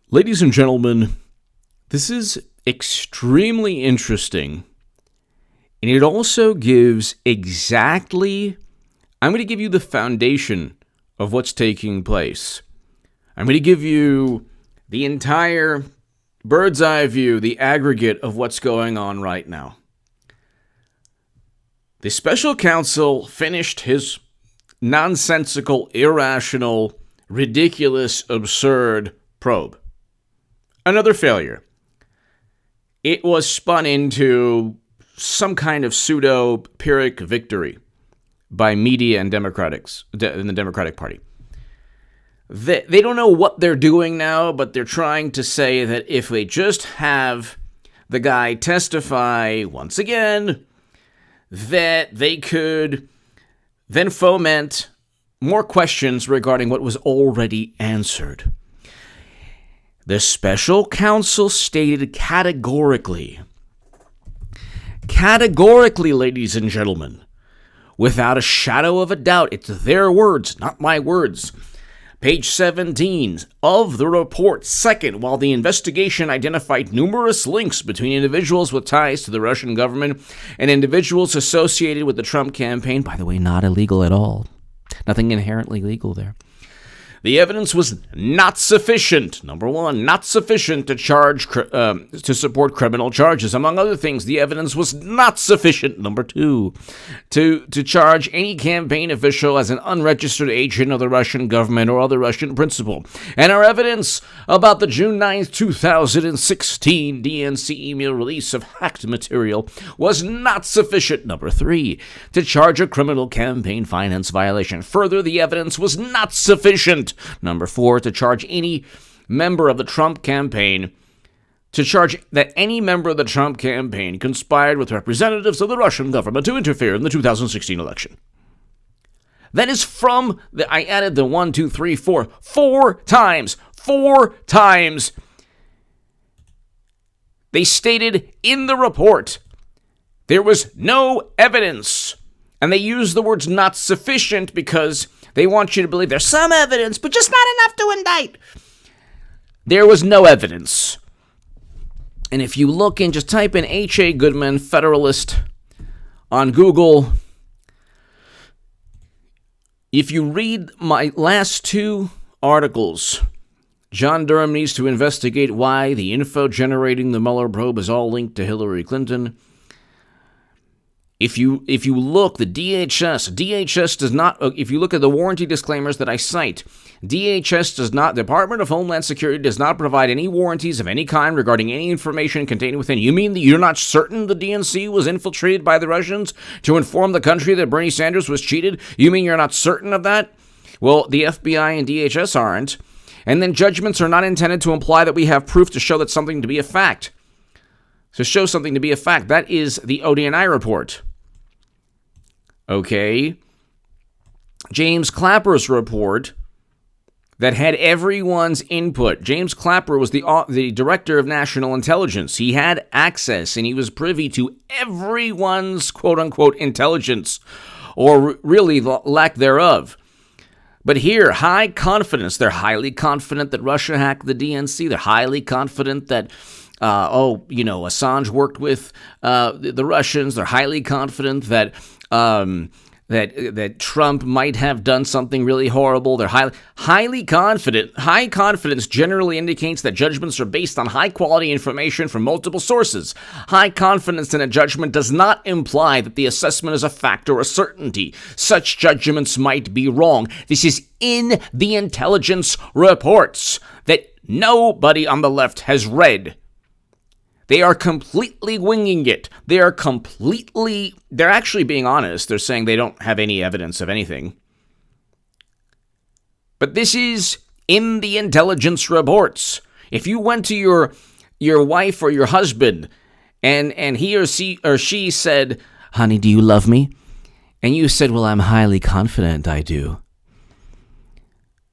Ladies and gentlemen, this is extremely interesting, and it also gives I'm going to give you the foundation of what's taking place. I'm going to give you the entire bird's eye view, the aggregate of what's going on right now. The special counsel finished his nonsensical, irrational, ridiculous, absurd probe. Another failure. It was spun into some kind of pseudo-Pyrrhic victory by media and Democrats in the Democratic Party. They don't know what they're doing now, but they're trying to say that if they just have the guy testify once again, that they could then foment more questions regarding what was already answered. The special counsel stated categorically, ladies and gentlemen, without a shadow of a doubt, it's their words, not my words. Page 17 of the report. Second, while the investigation identified numerous links between individuals with ties to the Russian government and individuals associated with the Trump campaign, by the way, not illegal at all. Nothing inherently legal there. The evidence was not sufficient. Number one, not sufficient to support criminal charges. Among other things, the evidence was not sufficient. Number two, to charge any campaign official as an unregistered agent of the Russian government or other Russian principal. And our evidence about the June 9th, 2016 DNC email release of hacked material was not sufficient. Number three, to charge a criminal campaign finance violation. Further, the evidence was not sufficient. Number four, to charge any member of the Trump campaign, conspired with representatives of the Russian government to interfere in the 2016 election. That is I added the 1, 2, 3, 4, 4 times. 4 times. They stated in the report there was no evidence. And they used the words not sufficient because they want you to believe there's some evidence, but just not enough to indict. There was no evidence. And if you look and just type in H.A. Goodman, Federalist, on Google, if you read my last two articles, John Durham needs to investigate why the info generating the Mueller probe is all linked to Hillary Clinton. If you look, the DHS does not, if you look at the warranty disclaimers that I cite, Department of Homeland Security does not provide any warranties of any kind regarding any information contained within. You mean that you're not certain the DNC was infiltrated by the Russians to inform the country that Bernie Sanders was cheated? You mean you're not certain of that? Well, the FBI and DHS aren't. And then judgments are not intended to imply that we have proof to show that something to be a fact. To show something to be a fact. That is the ODNI report. Okay. James Clapper's report that had everyone's input. James Clapper was the director of national intelligence. He had access and he was privy to everyone's quote-unquote intelligence, or really lack thereof. But here, high confidence. They're highly confident that Russia hacked the DNC. They're highly confident that Assange worked with the Russians. They're highly confident that that Trump might have done something really horrible. They're highly confident. High confidence generally indicates that judgments are based on high-quality information from multiple sources. High confidence in a judgment does not imply that the assessment is a fact or a certainty. Such judgments might be wrong. This is in the intelligence reports that nobody on the left has read. They are completely winging it. They're actually being honest. They're saying they don't have any evidence of anything. But this is in the intelligence reports. If you went to your wife or your husband and he or she said, "Honey, do you love me?" And you said, "Well, I'm highly confident I do."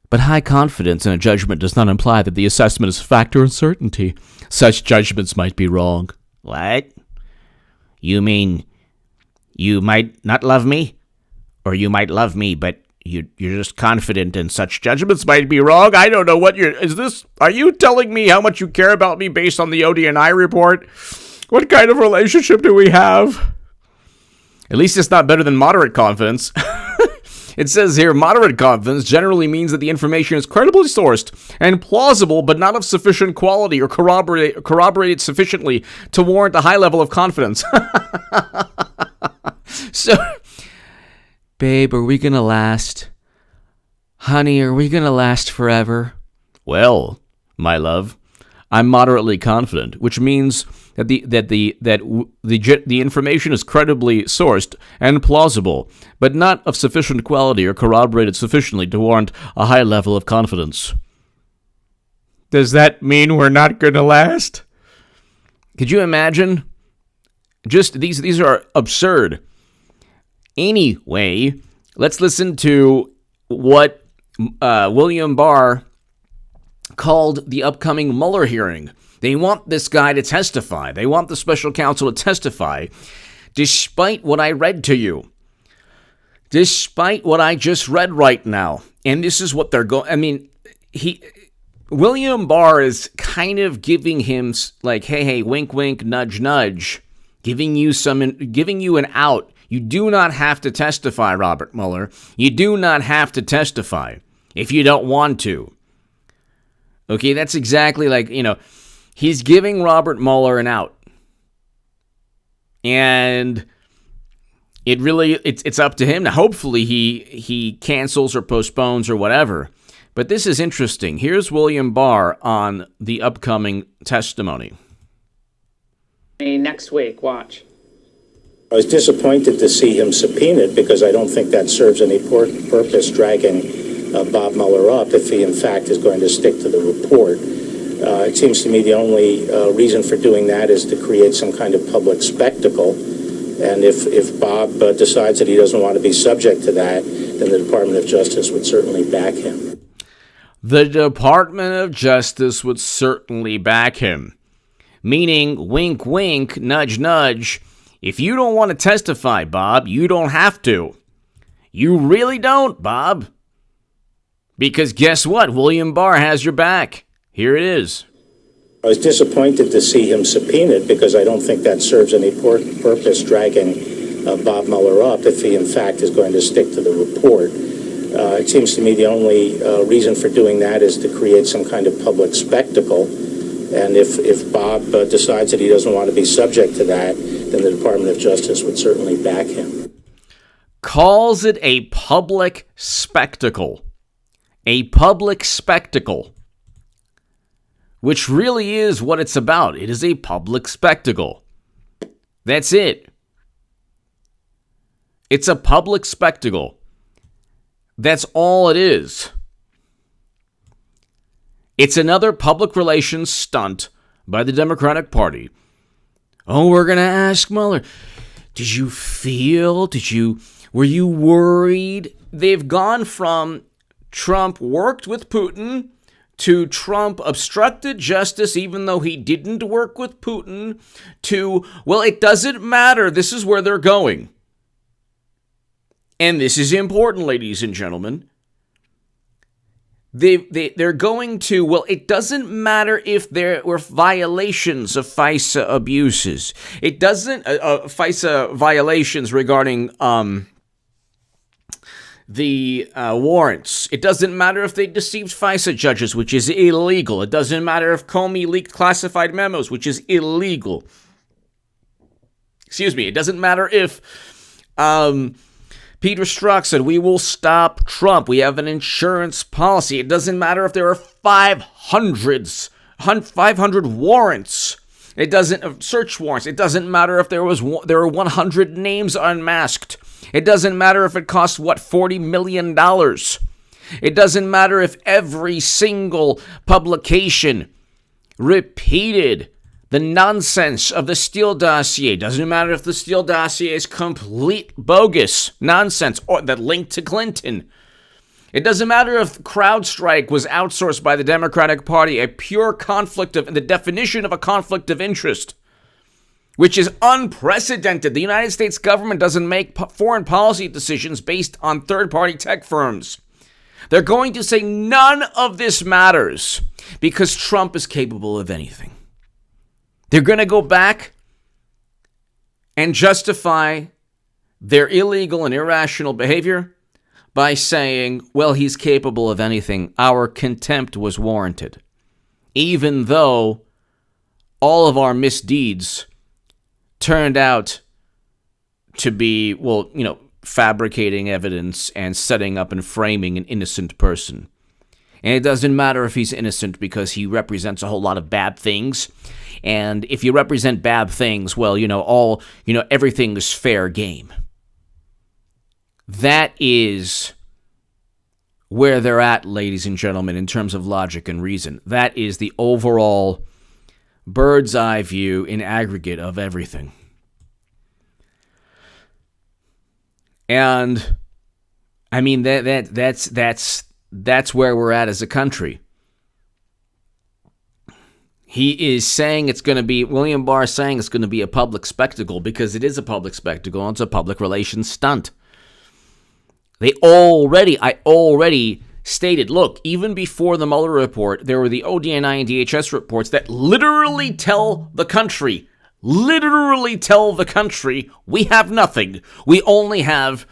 But high confidence in a judgment does not imply that the assessment is fact or certainty. Such judgments might be wrong. What? You mean you might not love me? Or you might love me, but you're just confident and such judgments might be wrong. I don't know what are you telling me how much you care about me based on the ODNI report? What kind of relationship do we have? At least it's not better than moderate confidence. It says here, moderate confidence generally means that the information is credibly sourced and plausible, but not of sufficient quality or corroborated sufficiently to warrant a high level of confidence. So, babe, are we going to last? Honey, are we going to last forever? Well, my love, I'm moderately confident, which means that the information is credibly sourced and plausible, but not of sufficient quality or corroborated sufficiently to warrant a high level of confidence. Does that mean we're not going to last? Could you imagine? Just these are absurd. Anyway, let's listen to what William Barr called the upcoming Mueller hearing. They want this guy to testify. They want the special counsel to testify, despite what I read to you. Despite what I just read right now. And this is what they're going... I mean, William Barr is kind of giving him, like, hey, wink, wink, nudge, nudge, giving you an out. You do not have to testify, Robert Mueller. You do not have to testify if you don't want to. Okay, that's exactly like, he's giving Robert Mueller an out. And it's up to him. Now, hopefully he cancels or postpones or whatever. But this is interesting. Here's William Barr on the upcoming testimony. Next week, watch. I was disappointed to see him subpoenaed because I don't think that serves any purpose dragging Bob Mueller up if he, in fact, is going to stick to the report. It seems to me the only reason for doing that is to create some kind of public spectacle. And if Bob decides that he doesn't want to be subject to that, then the Department of Justice would certainly back him. The Department of Justice would certainly back him. Meaning, wink, wink, nudge, nudge. If you don't want to testify, Bob, you don't have to. You really don't, Bob. Because guess what? William Barr has your back. Here it is. I was disappointed to see him subpoenaed because I don't think that serves any purpose dragging Bob Mueller up if he, in fact, is going to stick to the report. It seems to me the only reason for doing that is to create some kind of public spectacle. And if Bob decides that he doesn't want to be subject to that, then the Department of Justice would certainly back him. Calls it a public spectacle. A public spectacle. Which really is what it's about. It is a public spectacle. That's it. It's a public spectacle. That's all it is. It's another public relations stunt by the Democratic Party. Oh, we're going to ask Mueller. Were you worried? They've gone from Trump worked with Putin to Trump obstructed justice even though he didn't work with Putin to, well, it doesn't matter. This is where they're going. And this is important, ladies and gentlemen. They're going to, well, it doesn't matter if there were violations of FISA abuses. It doesn't, FISA violations regarding the warrants. It doesn't matter if they deceived FISA judges, which is illegal. It doesn't matter if Comey leaked classified memos, which is illegal. Excuse me. It doesn't matter if Peter Strzok said, we will stop Trump. We have an insurance policy. It doesn't matter if there are 500 warrants. It doesn't search warrants. It doesn't matter if there were 100 names unmasked. It doesn't matter if it costs $40 million. It doesn't matter if every single publication repeated the nonsense of the Steele dossier. Doesn't matter if the Steele dossier is complete bogus nonsense or that linked to Clinton. It doesn't matter if CrowdStrike was outsourced by the Democratic Party, a pure conflict of the definition of a conflict of interest. which is unprecedented. The United States government doesn't make foreign policy decisions based on third-party tech firms. They're going to say none of this matters because Trump is capable of anything. They're going to go back and justify their illegal and irrational behavior by saying, well, he's capable of anything. Our contempt was warranted. Even though all of our misdeeds turned out to be, well, fabricating evidence and setting up and framing an innocent person. And it doesn't matter if he's innocent because he represents a whole lot of bad things. And if you represent bad things, well, everything is fair game. That is where they're at, ladies and gentlemen, in terms of logic and reason. That is the overall bird's eye view in aggregate of everything. And I mean that's where we're at as a country. He is saying William Barr is saying it's going to be a public spectacle because it is a public spectacle and it's a public relations stunt. I already stated, look, even before the Mueller report, there were the ODNI and DHS reports that literally tell the country, we have nothing. We only have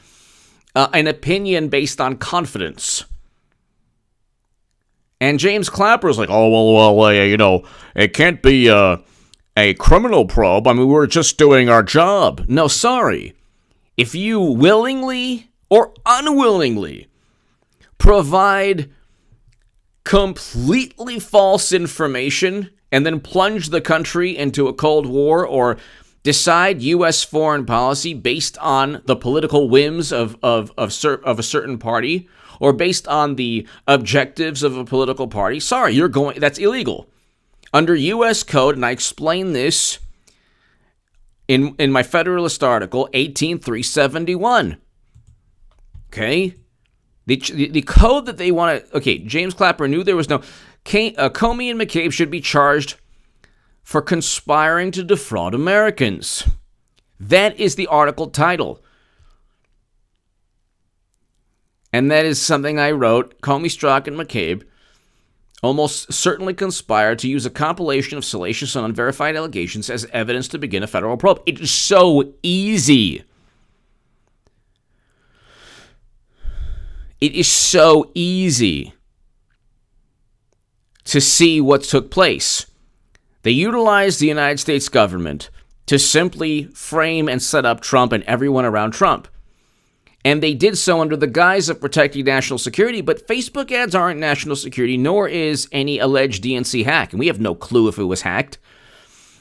an opinion based on confidence. And James Clapper is like, it can't be a criminal probe. I mean, we're just doing our job. No, sorry. If you willingly or unwillingly provide completely false information and then plunge the country into a Cold War or decide U.S. foreign policy based on the political whims of a certain party or based on the objectives of a political party, sorry, that's illegal. Under U.S. Code, and I explain this in my Federalist article, 18371. Okay? The code that they want to... Okay, James Clapper knew there was no... Comey and McCabe should be charged for conspiring to defraud Americans. That is the article title. And that is something I wrote. Comey, Strzok, and McCabe almost certainly conspired to use a compilation of salacious and unverified allegations as evidence to begin a federal probe. It is so easy. It is so easy to see what took place. They utilized the United States government to simply frame and set up Trump and everyone around Trump. And they did so under the guise of protecting national security, but Facebook ads aren't national security, nor is any alleged DNC hack. And we have no clue if it was hacked.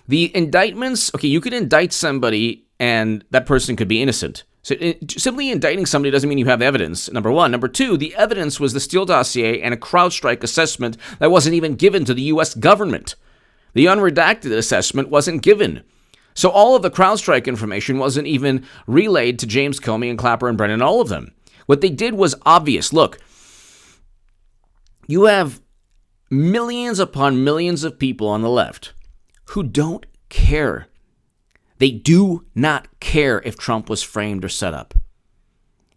The indictments, okay, you could indict somebody and that person could be innocent. So simply indicting somebody doesn't mean you have evidence, number one. Number two, the evidence was the Steele dossier and a CrowdStrike assessment that wasn't even given to the U.S. government. The unredacted assessment wasn't given. So all of the CrowdStrike information wasn't even relayed to James Comey and Clapper and Brennan, all of them. What they did was obvious. Look, you have millions upon millions of people on the left who don't care. They do not care if Trump was framed or set up.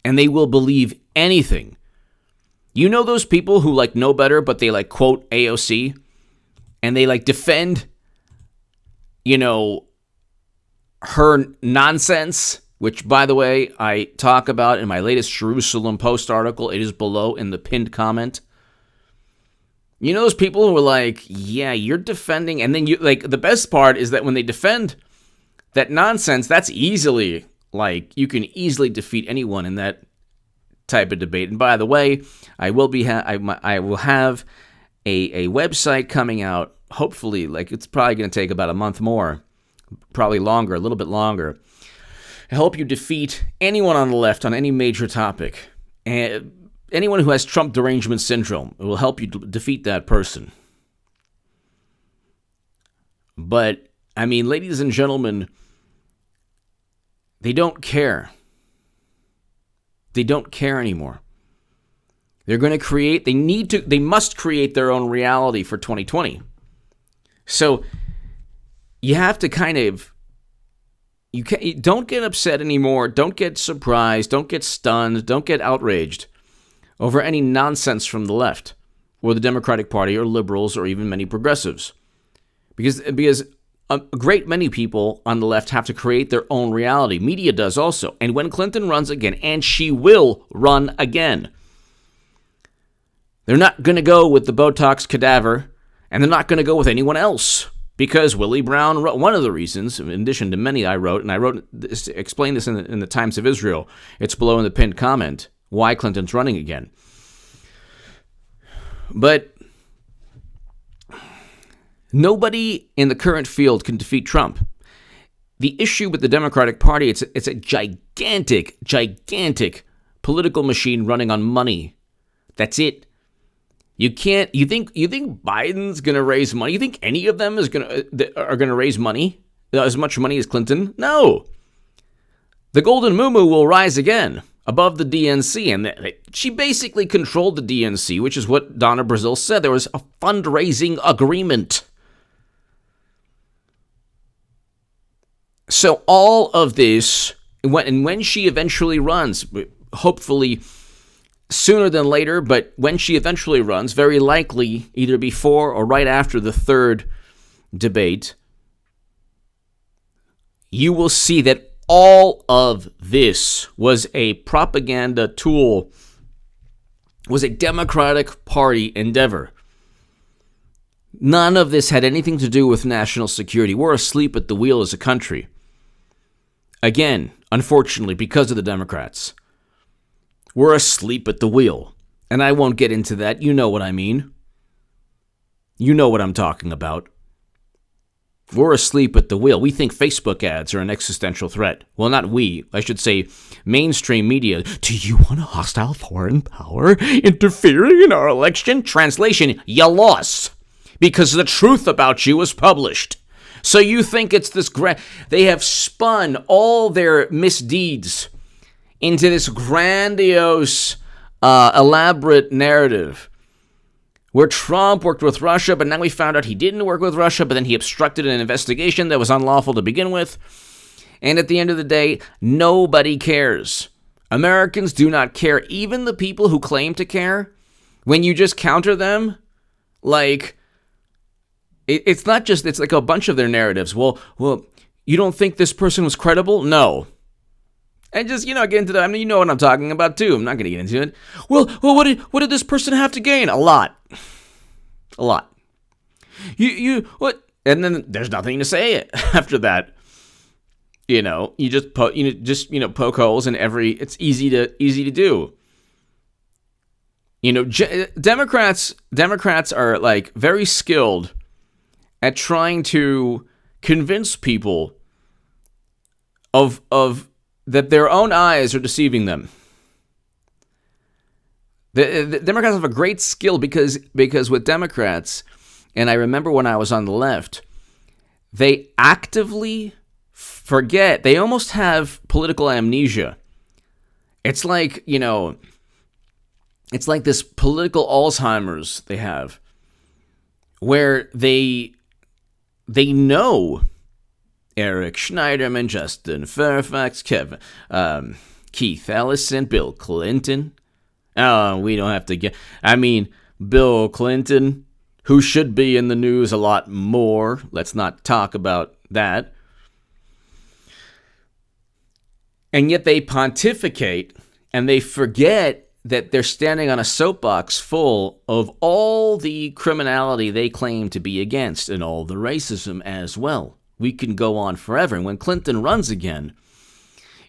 And they will believe anything. You know those people who know better, but they quote AOC and they defend, her nonsense, which, by the way, I talk about in my latest Jerusalem Post article. It is below in the pinned comment. You know those people who are yeah, you're defending, and then the best part is that when they defend that nonsense, that's easily, you can easily defeat anyone in that type of debate. And by the way, I will have a website coming out, hopefully, it's probably going to take about a month more, probably longer, a little bit longer, to help you defeat anyone on the left on any major topic. And anyone who has Trump derangement syndrome, it will help you defeat that person. But, I mean, ladies and gentlemen, they don't care. They don't care anymore. They're going to they must create their own reality for 2020. So you have to kind of don't get upset anymore. Don't get surprised. Don't get stunned. Don't get outraged over any nonsense from the left or the Democratic Party or liberals or even many progressives. Because a great many people on the left have to create their own reality. Media does also. And when Clinton runs again, and she will run again, they're not going to go with the Botox cadaver, and they're not going to go with anyone else. Because Willie Brown wrote, one of the reasons, in addition to many I wrote, and I wrote this, explained this in the Times of Israel. It's below in the pinned comment, why Clinton's running again. But nobody in the current field can defeat Trump. The issue with the Democratic Party, it's a gigantic political machine running on money. That's it. You think Biden's going to raise money? You think any of them are going to raise money? As much money as Clinton? No. The Golden Muumuu will rise again above the DNC, and she basically controlled the DNC, which is what Donna Brazile said. There was a fundraising agreement. So all of this, when she eventually runs, hopefully sooner than later, but when she eventually runs, very likely either before or right after the third debate, you will see that all of this was a propaganda tool, was a Democratic Party endeavor. None of this had anything to do with national security. We're asleep at the wheel as a country. Again, unfortunately, because of the Democrats. We're asleep at the wheel. And I won't get into that. You know what I mean. You know what I'm talking about. We're asleep at the wheel. We think Facebook ads are an existential threat. Well, not we. I should say mainstream media. Do you want a hostile foreign power interfering in our election? Translation, you lost. Because the truth about you was published. So you think it's this they have spun all their misdeeds into this grandiose, elaborate narrative where Trump worked with Russia, but now we found out he didn't work with Russia, but then he obstructed an investigation that was unlawful to begin with. And at the end of the day, nobody cares. Americans do not care. Even the people who claim to care, when you just counter them, like, it's not just, it's like a bunch of their narratives. Well, you don't think this person was credible? No. And just, get into that. I mean, you know what I'm talking about, too. I'm not going to get into it. Well, what did this person have to gain? A lot. What? And then there's nothing to say after that. You just poke holes in it's easy to do. Democrats are like very skilled at trying to convince people of that their own eyes are deceiving them. The Democrats have a great skill because with Democrats, and I remember when I was on the left, they actively forget. They almost have political amnesia. It's like, it's like this political Alzheimer's they have, where they know Eric Schneiderman, Justin Fairfax, Kevin, Keith Ellison, Bill Clinton. Oh, we don't have to get... Bill Clinton, who should be in the news a lot more. Let's not talk about that. And yet they pontificate, and they forget that they're standing on a soapbox full of all the criminality they claim to be against, and all the racism as well. We can go on forever. And when Clinton runs again,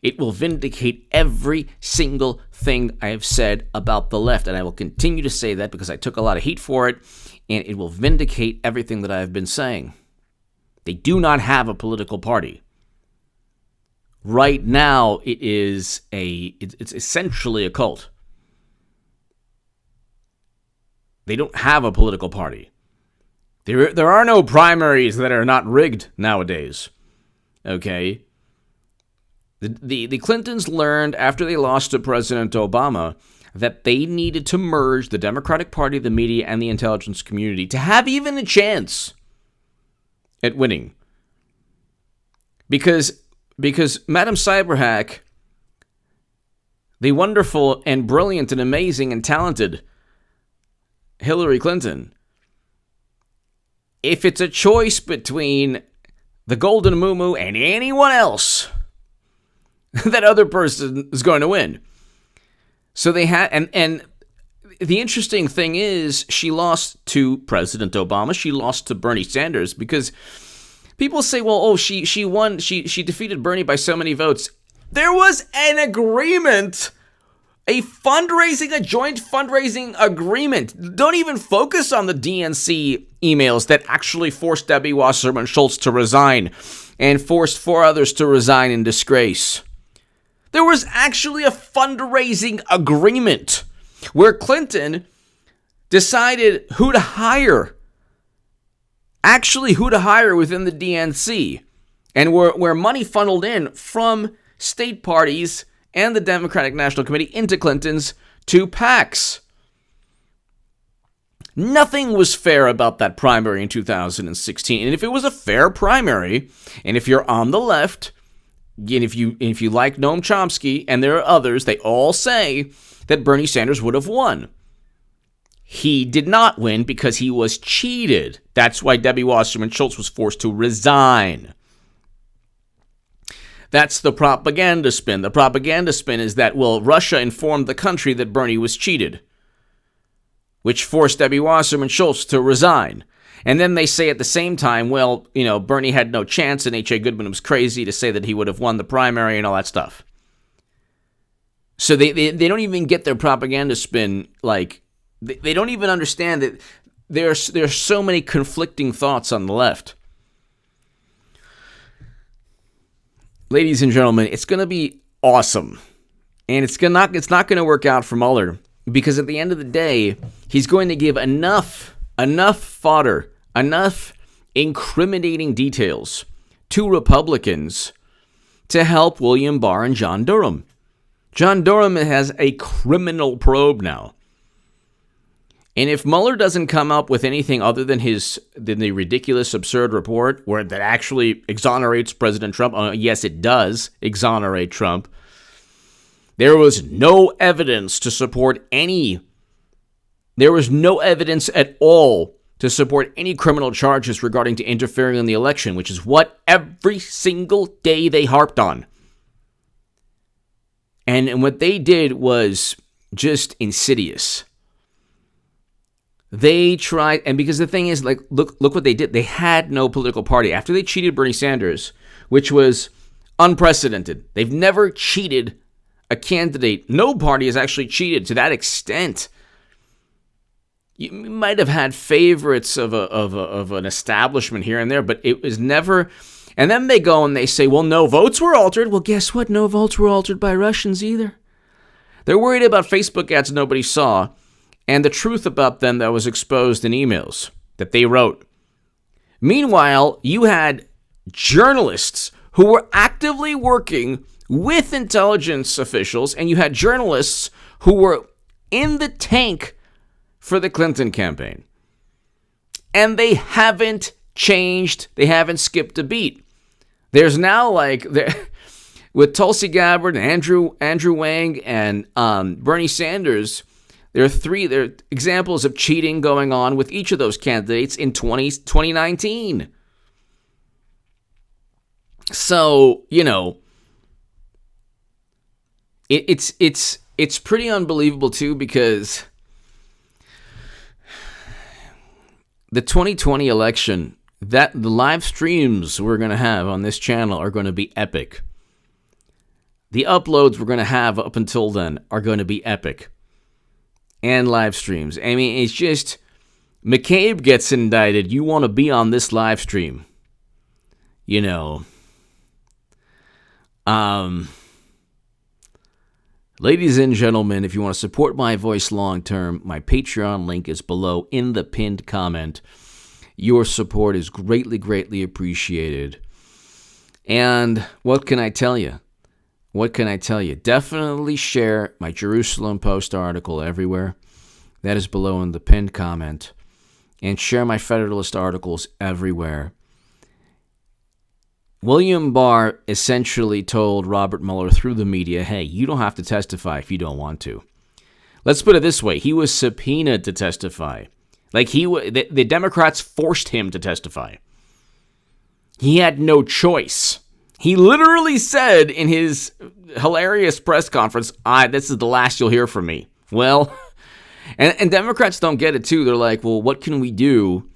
it will vindicate every single thing I have said about the left. And I will continue to say that because I took a lot of heat for it. And it will vindicate everything that I have been saying. They do not have a political party. Right now, it's essentially a cult. They don't have a political party. There are no primaries that are not rigged nowadays. Okay? The Clintons learned after they lost to President Obama that they needed to merge the Democratic Party, the media, and the intelligence community to have even a chance at winning. Because Because Madam Cyberhack, the wonderful and brilliant and amazing and talented Hillary Clinton, if it's a choice between the Golden Moo and anyone else, that other person is going to win. So they had, and the interesting thing is, she lost to President Obama. She lost to Bernie Sanders because people say, well, oh, she won. She defeated Bernie by so many votes. There was an agreement, a joint fundraising agreement. Don't even focus on the DNC emails that actually forced Debbie Wasserman Schultz to resign and forced 4 others to resign in disgrace. There was actually a fundraising agreement where Clinton decided who to hire within the DNC, and where money funneled in from state parties and the Democratic National Committee into Clinton's 2 PACs. Nothing was fair about that primary in 2016, and if it was a fair primary, and if you're on the left, and if you like Noam Chomsky, and there are others, they all say that Bernie Sanders would have won. He did not win because he was cheated. That's why Debbie Wasserman Schultz was forced to resign. That's the propaganda spin. The propaganda spin is that, well, Russia informed the country that Bernie was cheated, which forced Debbie Wasserman Schultz to resign. And then they say at the same time, well, Bernie had no chance and H.A. Goodman was crazy to say that he would have won the primary and all that stuff. So they don't even get their propaganda spin. Like, they don't even understand that there's so many conflicting thoughts on the left. Ladies and gentlemen, it's going to be awesome. And it's not going to work out for Mueller, because at the end of the day, he's going to give enough fodder, enough incriminating details to Republicans to help William Barr and John Durham. John Durham has a criminal probe now. And if Mueller doesn't come up with anything other than the ridiculous, absurd report that actually exonerates President Trump, yes, it does exonerate Trump. There was no evidence to support there was no evidence at all to support any criminal charges regarding to interfering in the election, which is what every single day they harped on. And what they did was just insidious. They tried, and because the thing is, like, look what they did. They had no political party. After they cheated Bernie Sanders, which was unprecedented. They've never cheated a candidate. No party has actually cheated to that extent. You might have had favorites of an establishment here and there, but it was never. And then they go and they say, well, no votes were altered. Well, guess what? No votes were altered by Russians either. They're worried about Facebook ads nobody saw, and the truth about them that was exposed in emails that they wrote. Meanwhile, you had journalists who were actively working with intelligence officials, and you had journalists who were in the tank for the Clinton campaign. And they haven't changed. They haven't skipped a beat. There's now, with Tulsi Gabbard, Andrew Wang, and Bernie Sanders, there are examples of cheating going on with each of those candidates in 2019. So, it's pretty unbelievable too, because the 2020 election, that the live streams we're going to have on this channel are going to be epic. The uploads we're going to have up until then are going to be epic. And live streams. I mean, it's just, McCabe gets indicted. You want to be on this live stream. Ladies and gentlemen, if you want to support my voice long term, my Patreon link is below in the pinned comment. Your support is greatly, greatly appreciated. And what can I tell you? Definitely share my Jerusalem Post article everywhere. That is below in the pinned comment. And share my Federalist articles everywhere. William Barr essentially told Robert Mueller through the media, hey, you don't have to testify if you don't want to. Let's put it this way. He was subpoenaed to testify. Like the Democrats forced him to testify. He had no choice. He literally said in his hilarious press conference, this is the last you'll hear from me. Well, and Democrats don't get it too. They're like, well, what can we do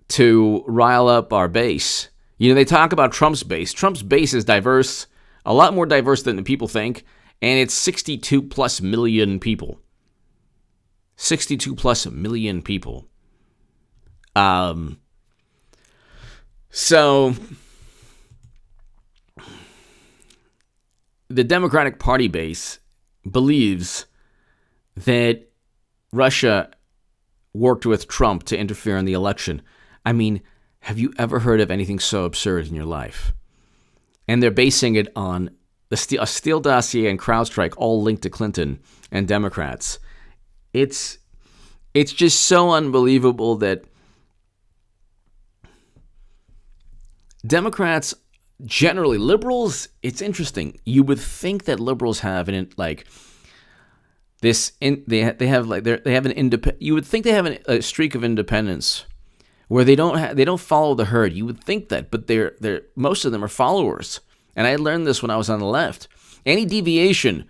to rile up our base? You know, they talk about Trump's base. Trump's base is diverse, a lot more diverse than the people think, and it's 62 plus million people. 62 plus million people. So the Democratic Party base believes that Russia worked with Trump to interfere in the election. I mean, have you ever heard of anything so absurd in your life? And they're basing it on a Steele dossier and CrowdStrike, all linked to Clinton and Democrats. It's just so unbelievable that Democrats, generally liberals, it's interesting. You would think that liberals have they have a streak of independence where they don't follow the herd. You would think that, but they're most of them are followers. And I learned this when I was on the left. Any deviation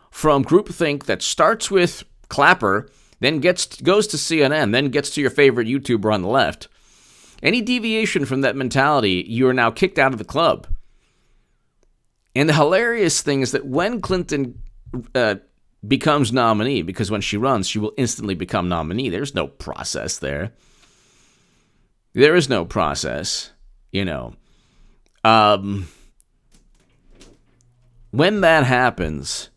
from groupthink that starts with Clapper, then goes to CNN, then gets to your favorite YouTuber on the left, any deviation from that mentality, you are now kicked out of the club. And the hilarious thing is that when Clinton becomes nominee, because when she runs, she will instantly become nominee. There's no process there. There is no process, you know. When that happens,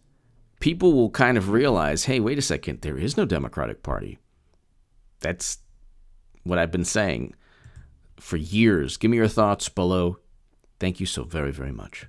people will kind of realize, hey, wait a second, there is no Democratic Party. That's what I've been saying for years. Give me your thoughts below. Thank you so very, very much.